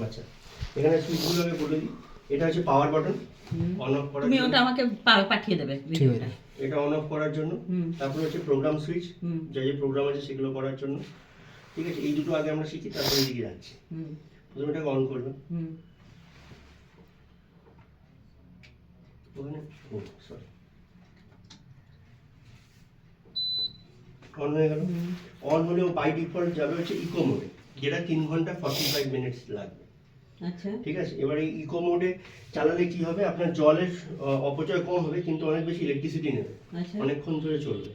আচ্ছা, এখানে সুইচগুলো আমি বলে দিই। এটা হচ্ছে পাওয়ার বাটন, অন অফ করার তুমি জন্য। ওটা আমাকে পাঠিয়ে দেবে ভিডিওটা। এটা অন অফ করার জন্য। তারপরে হচ্ছে প্রোগ্রাম সুইচ, যা যে প্রোগ্রাম আছে সেগুলো করার জন্য। ঠিক আছে, এই দুটো আগে আমরা শিখি, তারপরে এদিকে যাচ্ছি। প্রথমে এটাকে অন করবেন। ওখানে সরি, অন হয়ে গেল। অন হলেও বাই ডিফল্ট যাবে হচ্ছে ইকো মোডে, যেটা 3 ঘন্টা 45 মিনিটস লাগবে। আচ্ছা, ঠিক আছে, এবার এই ইকো মোডে চালালে কি হবে, আপনার জলের অপচয় কম হবে, কিন্তু অনেক বেশি ইলেকট্রিসিটি নেবে, অনেকক্ষণ ধরে চলবে।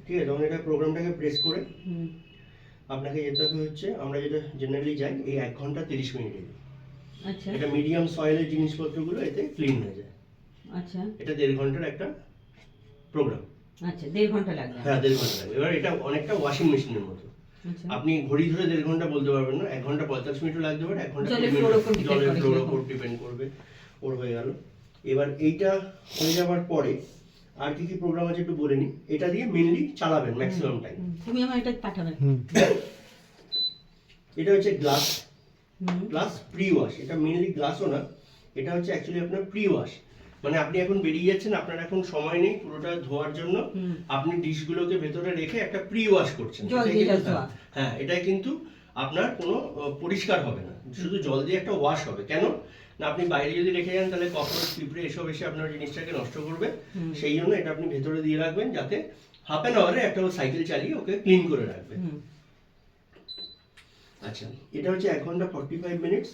ঠিক আছে, তখন এটা প্রোগ্রামটাকে প্রেস করে আপনাকে যেতে হবে হচ্ছে, আমরা যেটা জেনারেলি যাই এই 1 ঘন্টা 30 মিনিটে। আচ্ছা, এটা মিডিয়াম সয়েলের জিনিসপত্রগুলো এতে ক্লিন হয়ে যায়। আচ্ছা, এটা 1.5 ঘন্টার একটা প্রোগ্রাম। আচ্ছা, 1.5 ঘন্টা লাগবে। হ্যাঁ, 1.5 ঘন্টা লাগবে। এবার এটা অনেকটা ওয়াশিং মেশিনের মতো। আচ্ছা, আপনি ঘড়ি ধরে 1.5 ঘন্টা বলতে পারবেন না, 1 ঘন্টা 45 মিনিটও লাগতে পারে, 1 ঘন্টা জলের 20 ফ্লোর মিনিট, উপর depend জলের করে ফ্লোর কিরকম। উপর ডিপেন্ড করবে। ওর হয়ে গেল। এবার এইটা হয়ে যাওয়ার পরে আর কি কি প্রোগ্রাম আছে একটু বলে নিই। এটা দিয়ে মেইনলি চালাবেন ম্যাক্সিমাম টাইম। তুমি আমার এটা পাঠাবে। এটা হচ্ছে গ্লাস প্লাস প্রি ওয়াশ। এটা মেইনলি গ্লাসও না, এটা হচ্ছে অ্যাকচুয়ালি আপনার প্রি ওয়াশ। মানে আপনি এখন বেরিয়ে যাচ্ছেন, আপনার এখন সময় নেই পুরোটা ধোয়ার জন্য, আপনি ডিশগুলোকে ভেতরে রেখে একটা প্রি ওয়াশ করছেন। জল দিয়ে just ধোয়া। হ্যাঁ, এটাই কিন্তু আপনার কোনো পরিষ্কার হবে না, শুধু জল দিয়ে একটা ওয়াশ হবে। কেন না, আপনি বাইরে যদি রেখে যান তাহলে ককরোচ পিঁপড়ে এসব এসে আপনার জিনিসটাকে নষ্ট করবে। সেই জন্য এটা আপনি ভেতরে দিয়ে রাখবেন, যাতে হাফ অ্যান আওয়ারে একটা সাইকেল চালিয়ে ওকে ক্লিন করে রাখবেন। আচ্ছা, এটা হচ্ছে 1 ঘন্টা 45 মিনিটস।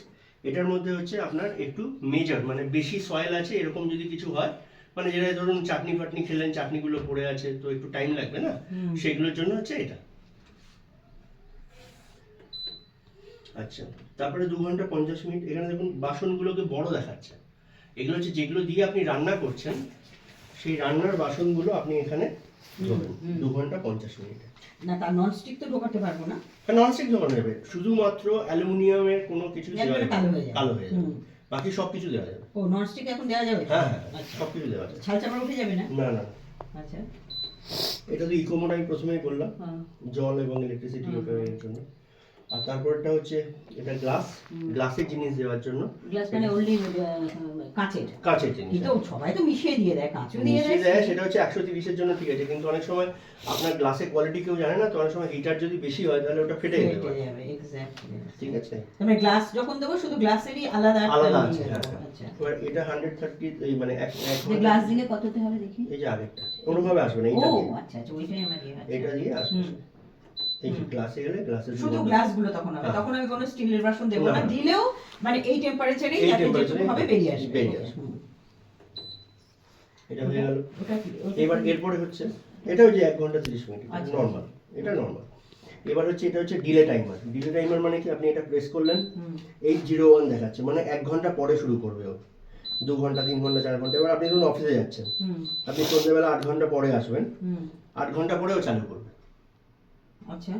এটার মধ্যে হচ্ছে আপনার একটু মেজার, মানে বেশি সয়েল আছে এরকম যদি কিছু হয়, মানে যেটা ধরুন চাটনি ফাটনি খেলেন, চাটনিগুলো পড়ে আছে, তো একটু টাইম লাগবে না, সেগুলোর জন্য হচ্ছে এটা। আচ্ছা, তারপরে 2 ঘন্টা 50 মিনিট। এখানে দেখুন বাসনগুলোকে বড় দেখাচ্ছে, এগুলো হচ্ছে যেগুলো দিয়ে আপনি রান্না করছেন, সেই রান্নার বাসনগুলো আপনি এখানে ধোবেন 2 ঘন্টা 50 মিনিটে। না, তার ননস্টিক তো ঢোকাতে পারবো না। হ্যাঁ, ননস্টিক ধোয়ানো যাবে, শুধুমাত্র অ্যালুমিনিয়ামের কোনো কিছু দেওয়া একবারে যাবে কালো না। হয়ে যাবে। কালো হয়ে যাবে, বাকি সব কিছু দেওয়া যাবে। ও, ননস্টিক এখন দেওয়া যাবে? হ্যাঁ হ্যাঁ, আচ্ছা, সব কিছু দেওয়া যাবে। ছাল চাপড় উঠে যাবে না? না না, আচ্ছা, এটা তো ইকো মোড আমি প্রথমেই বললাম, জল এবং ইলেকট্রিসিটি এর জন্য। আর তারপরটা হচ্ছে এটা গ্লাস, গ্লাসের জিনিস দেওয়ার জন্য। গ্লাস মানে ওনলি কাঁচের? কাঁচের জিনিস, কিন্তু সবাই তো মিশিয়ে দিয়ে দেয়, কাঁচও দিয়ে মিশিয়ে দেয়। দেয়, সেটা হচ্ছে 130 এর জন্য ঠিক আছে, কিন্তু অনেক সময় আপনার গ্লাসের কোয়ালিটি কেউ জানে না, তো অনেক সময় হিটার যদি বেশি হয় তাহলে ওটা ফেটে যেতে পারে। এক্স্যাক্টলি। ঠিক আছে, মানে গ্লাস যখন দেবো শুধু গ্লাসেরই আলাদা আলাদা একটা আছে। ইয়ে হ্যাঁ দেবো। হ্যাঁ। আচ্ছা, এবার এটা 130, এই মানে এক যে গ্লাস দিলে কততে হবে দেখি? এই যে আগেরটা ওরকমভাবে আসবে না, ও এইটা দিয়ে, আচ্ছা আচ্ছা, ওইটাই আমার ইয়ে। আচ্ছা, এটা দিয়ে আসবে। এই যে গ্লাসে গেলে গ্লাসের শুধু গ্লাসগুলো তখন হবে, তখন আমি কোনো স্টিলের বাসন দেবো না, দিলেও মানে এই টেম্পারেচারেই এই যাতে টেম্পারেচারে যেটুকু হবে বেরিয়ে আসবে। বেরিয়ে আসবে। এটা হয়ে গেল। ওটা কি? এবার এরপরে হচ্ছে এটা হচ্ছে 1 ঘন্টা 30 মিনিট, আচ্ছা। নরমাল, এটা নরমাল। এবার হচ্ছে এটা হচ্ছে ডিলে টাইমার। ডিলে টাইমার মানে কি, আপনি এটা প্রেস করলেন, 801 দেখাচ্ছে, মানে 1 ঘন্টা পরে শুরু করবে ও, 2 ঘন্টা 3 ঘন্টা 4 ঘন্টা। এবার আপনি ধরুন অফিসে যাচ্ছেন, আপনি সন্ধ্যেবেলা 8 ঘন্টা পরে আসবেন, 8 ঘন্টা পরেও চালু করবে। আচ্ছা,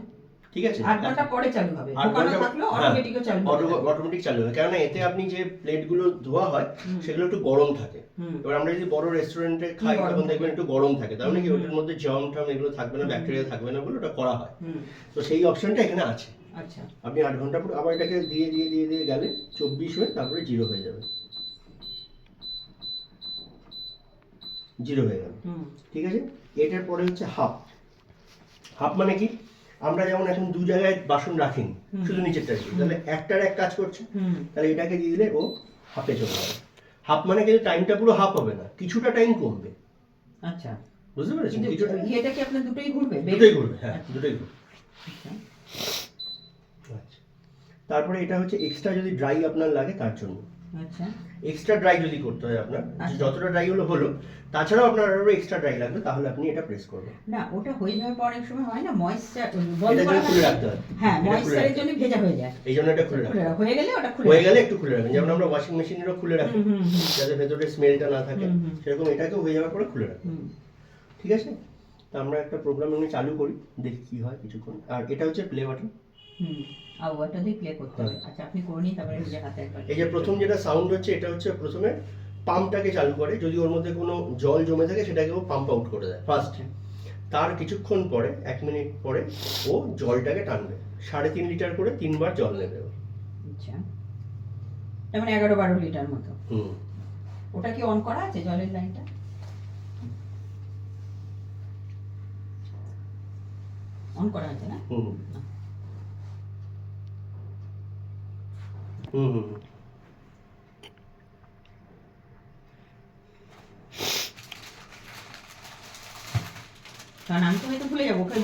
ঠিক আছে, 8 ঘন্টা পরে চালু হবে, 8 দোকানে ঘন্টা থাকলেও অটোমেটিকও চালু হবে। অটোমেটিক চালু হবে, কারণ এতে আপনি যে প্লেটগুলো ধোয়া হয় সেগুলো একটু গরম থাকে। এবার আমরা যদি বড় রেস্টুরেন্টে খাই তখন দেখবেন একটু গরম থাকে, তার মানে কি ওটার মধ্যে জার্ম টার্ম এগুলো থাকবে না, ব্যাকটেরিয়া থাকবে না বলে ওটা করা হয়। তো সেই অপশনটা এখানে আছে। আচ্ছা, আপনি 8 ঘন্টা পর আবার এটাকে দিয়ে দিয়ে দিয়ে দিয়ে গেলে 24 হয়ে তারপরে 0 হয়ে যাবে, 0 হয়ে গেল। ঠিক আছে, এটার পরে হচ্ছে হাফ। হাফ মানে কি, আমরা যেমন এখন 2 জায়গায় বাসন রাখিনি, শুধু নিচেরটা, তাহলে একটার এক কাজ করছে, তাহলে এটাকে দিয়ে দিলে ও হাফে চলে যাবে। হাফ মানে কিন্তু টাইমটা পুরো হাফ হবে না, কিছুটা টাইম কমবে। আচ্ছা, বুঝতে পেরেছেন? কিন্তু কিছুটা এটা কি আপনার দুটোই ঘুরবে? দুটোই ঘুরবে, হ্যাঁ দুটোই ঘুরবে। আচ্ছা, আচ্ছা, তারপরে এটা হচ্ছে এক্সট্রা যদি ড্রাই আপনার লাগে তার জন্য। আচ্ছা, এক্সট্রা ড্রাই যদি করতে হয় আপনার, যতটা ড্রাই হলো হলো, তাছাড়াও আপনার আরো এক্সট্রা ড্রাই লাগবে, তাহলে আপনি এটা প্রেস করবেন। না, ওটা হয়ে যাওয়ার পর অনেক সময় হয় না, ময়েশ্চার এটা জন্য খুলে রাখতে হয়। হ্যাঁ, ময়েশ্চারের জন্য ভেজা হয়ে যায়, এই জন্য এটা খুলে রাখতে হয়। হয়ে গেলে ওটা খুলে হয়ে গেলে একটু খুলে রাখবেন, যেমন আমরা ওয়াশিং মেশিনেরও খুলে রাখি যাতে ভেতরে স্মেলটা না থাকে, সেরকম এটাকেও হয়ে যাওয়ার পরে খুলে রাখবেন। ঠিক আছে, তো আমরা একটা প্রোগ্রাম এমনি চালু করি, দেখি কি হয় কিছুক্ষণ। আর এটা হচ্ছে প্লে বাটন। আর ওটা দিয়ে প্লে করতে হবে। আচ্ছা, আপনি করে নিন, তারপরে নিজে হাতে একবার। এই যে প্রথম যেটা সাউন্ড হচ্ছে, এটা হচ্ছে প্রথমে পাম্পটাকে চালু করে, যদি ওর মধ্যে কোনো জল জমে থাকে সেটাকেও পাম্প আউট করে দেয় ফার্স্ট। তার কিছুক্ষণ পরে 1 মিনিট পরে ও জলটাকে টানবে, 3.5 লিটার করে 3 বার জল নেবে ও। আচ্ছা, যেমন 11-12 লিটার মতো। হুম ওটা কি অন করা আছে জলের লাইনটা? অন করা আছে না? হুম হুম হুম কারণ আমি তো হয়তো ভুলে যাবো, ওকে